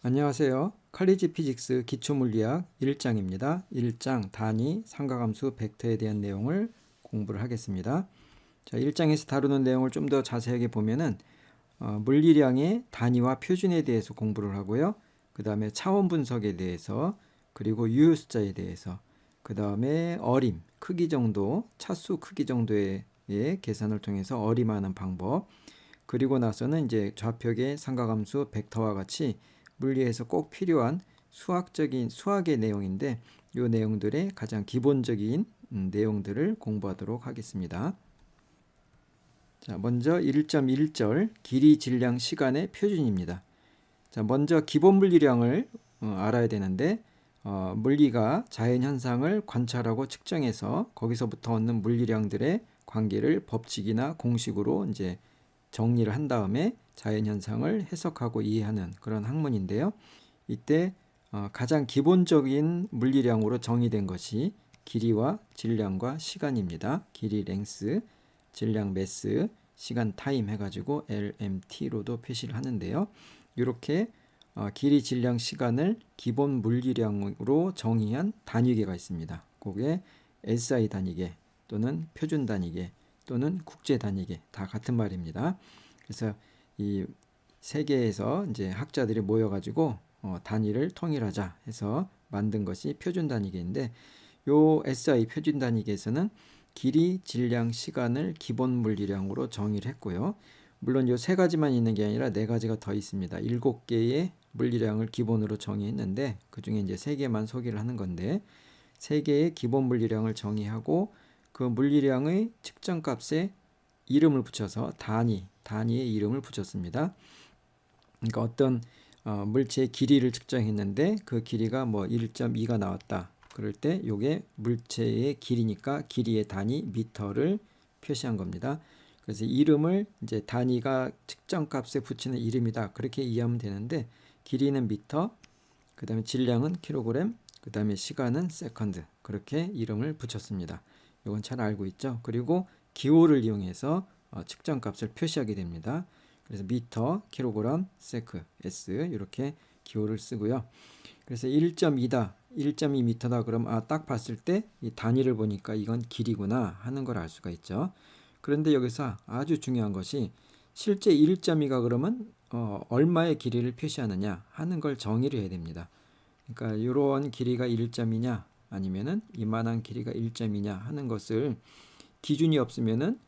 안녕하세요. 칼리지 피직스 기초물리학 1장입니다. 1장 단위, 삼각함수, 벡터에 대한 내용을 공부를 하겠습니다. 자, 1장에서 다루는 내용을 좀 더 자세하게 보면은 물리량의 단위와 표준에 대해서 공부를 하고요. 그 다음에 차원 분석에 대해서, 그리고 유효 숫자에 대해서, 그 다음에 어림, 크기 정도, 차수 크기 정도의 계산을 통해서 어림하는 방법, 그리고 나서는 이제 좌표계 삼각함수 벡터와 같이 물리에서 꼭 필요한 수학의 내용인데 이 내용들의 가장 기본적인 내용들을 공부하도록 하겠습니다. 자, 먼저 1.1절 길이, 질량, 시간의 표준입니다. 자, 먼저 기본 물리량을 알아야 되는데 물리가 자연 현상을 관찰하고 측정해서 거기서부터 얻는 물리량들의 관계를 법칙이나 공식으로 이제 정리를 한 다음에 자연 현상을 해석하고 이해하는 그런 학문인데요. 이때 가장 기본적인 물리량으로 정의된 것이 길이와 질량과 시간입니다. 길이 랭스, 질량 매스, 시간 타임 해가지고 LMT로도 표시를 하는데요. 이렇게 길이, 질량, 시간을 기본 물리량으로 정의한 단위계가 있습니다. 그게 SI 단위계 또는 표준 단위계 또는 국제 단위계 다 같은 말입니다. 그래서 이 세계에서 이제 학자들이 모여가지고 단위를 통일하자 해서 만든 것이 표준 단위계인데 요 SI 표준 단위계에서는 길이, 질량, 시간을 기본 물리량으로 정의를 했고요. 물론 요 세 가지만 있는 게 아니라 네 가지가 더 있습니다. 7개의 물리량을 기본으로 정의했는데 그 중에 이제 세 개만 소개를 하는 건데 세 개의 기본 물리량을 정의하고 그 물리량의 측정값에 이름을 붙여서 단위의 이름을 붙였습니다. 그러니까 어떤 물체의 길이를 측정했는데 그 길이가 뭐 1.2가 나왔다. 그럴 때 이게 물체의 길이니까 길이의 단위 미터를 표시한 겁니다. 그래서 이름을 이제 단위가 측정값에 붙이는 이름이다. 그렇게 이해하면 되는데 길이는 미터, 그 다음에 질량은 킬로그램, 그 다음에 시간은 세컨드. 그렇게 이름을 붙였습니다. 이건 잘 알고 있죠. 그리고 기호를 이용해서 측정값을 표시하게 됩니다. 그래서 미터, 킬로그램, 세크, S 이렇게 기호를 쓰고요. 그래서 1.2다, 1.2m다 그럼 딱 봤을 때 이 단위를 보니까 이건 길이구나 하는 걸 알 수가 있죠. 그런데 여기서 아주 중요한 것이 실제 1.2가 그러면 얼마의 길이를 표시하느냐 하는 걸 정의를 해야 됩니다. 그러니까 이런 길이가 1.2냐 아니면은 이만한 길이가 1.2냐 하는 것을 기준이 없으면은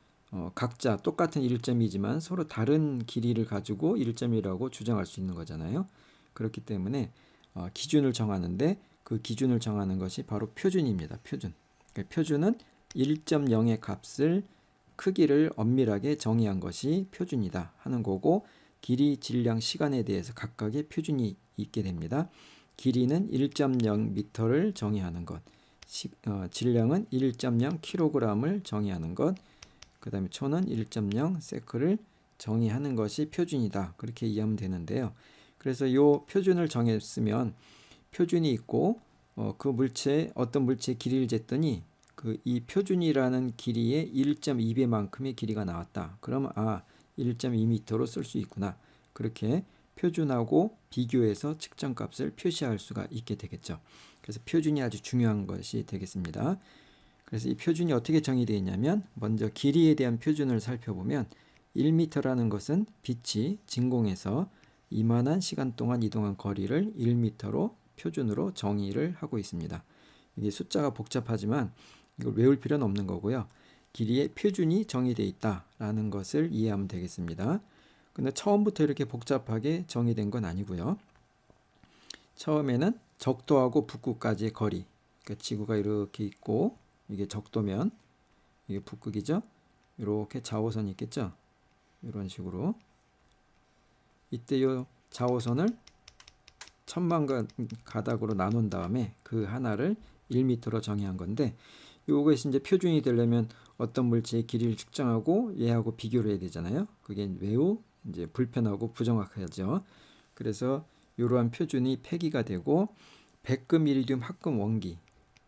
각자 똑같은 1.2지만 서로 다른 길이를 가지고 1.2라고 주장할 수 있는 거잖아요. 그렇기 때문에 기준을 정하는데 그 기준을 정하는 것이 바로 표준입니다. 표준. 그러니까 표준은 1.0의 값을 크기를 엄밀하게 정의한 것이 표준이다 하는 거고 길이, 질량, 시간에 대해서 각각의 표준이 있게 됩니다. 길이는 1.0m를 정의하는 것, 질량은 1.0kg을 정의하는 것, 그 다음에 초는 1.0 세크를 정의하는 것이 표준이다. 그렇게 이해하면 되는데요. 그래서 이 표준을 정했으면 표준이 있고 그 물체 어떤 물체의 길이를 쟀더니 이 표준이라는 길이의 1.2배만큼의 길이가 나왔다. 그러면 1.2m로 쓸 수 있구나. 그렇게 표준하고 비교해서 측정값을 표시할 수가 있게 되겠죠. 그래서 표준이 아주 중요한 것이 되겠습니다. 그래서 이 표준이 어떻게 정의되어 있냐면 먼저 길이에 대한 표준을 살펴보면 1m라는 것은 빛이 진공에서 이만한 시간 동안 이동한 거리를 1m로 표준으로 정의를 하고 있습니다. 이게 숫자가 복잡하지만 이걸 외울 필요는 없는 거고요. 길이의 표준이 정의되어 있다라는 것을 이해하면 되겠습니다. 근데 처음부터 이렇게 복잡하게 정의된 건 아니고요. 처음에는 적도하고 북극까지의 거리, 그러니까 지구가 이렇게 있고 이게 적도면 이게 북극이죠. 이렇게 자오선이 있겠죠. 이런 식으로 이때 이 자오선을 1000만 가닥으로 나눈 다음에 그 하나를 1m로 정의한 건데 요것이 이제 표준이 되려면 어떤 물체의 길이를 측정하고 얘하고 비교를 해야 되잖아요. 그게 매우 이제 불편하고 부정확하죠. 그래서 이러한 표준이 폐기가 되고 백금 이리듐 합금 원기,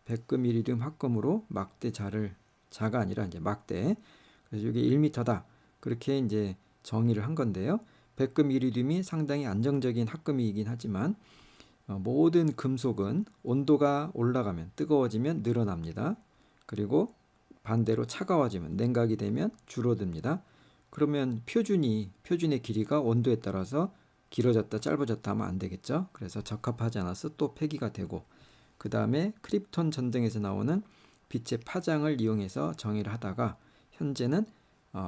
백금 이리듐 합금으로 막대 자가 아니라 이제 막대. 그래서 이게 1m다. 그렇게 이제 정의를 한 건데요. 백금 이리듐이 상당히 안정적인 합금이긴 하지만 모든 금속은 온도가 올라가면 뜨거워지면 늘어납니다. 그리고 반대로 차가워지면 냉각이 되면 줄어듭니다. 그러면 표준의 길이가 온도에 따라서 길어졌다 짧아졌다 하면 안 되겠죠. 그래서 적합하지 않아서 또 폐기가 되고, 그 다음에 크립톤 전등에서 나오는 빛의 파장을 이용해서 정의를 하다가 현재는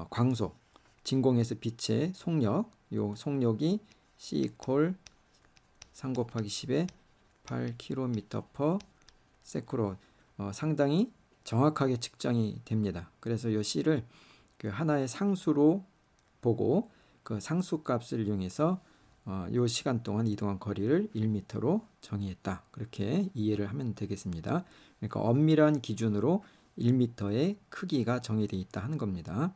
광속, 진공에서 빛의 속력, 요 속력이 C 이퀄 3 곱하기 10의 8km/s로 상당히 정확하게 측정이 됩니다. 그래서 이 C를 그 하나의 상수로 보고 그 상수 값을 이용해서 이 시간 동안 이동한 거리를 1m로 정의했다. 그렇게 이해를 하면 되겠습니다. 그러니까 엄밀한 기준으로 1m의 크기가 정의되어 있다 하는 겁니다.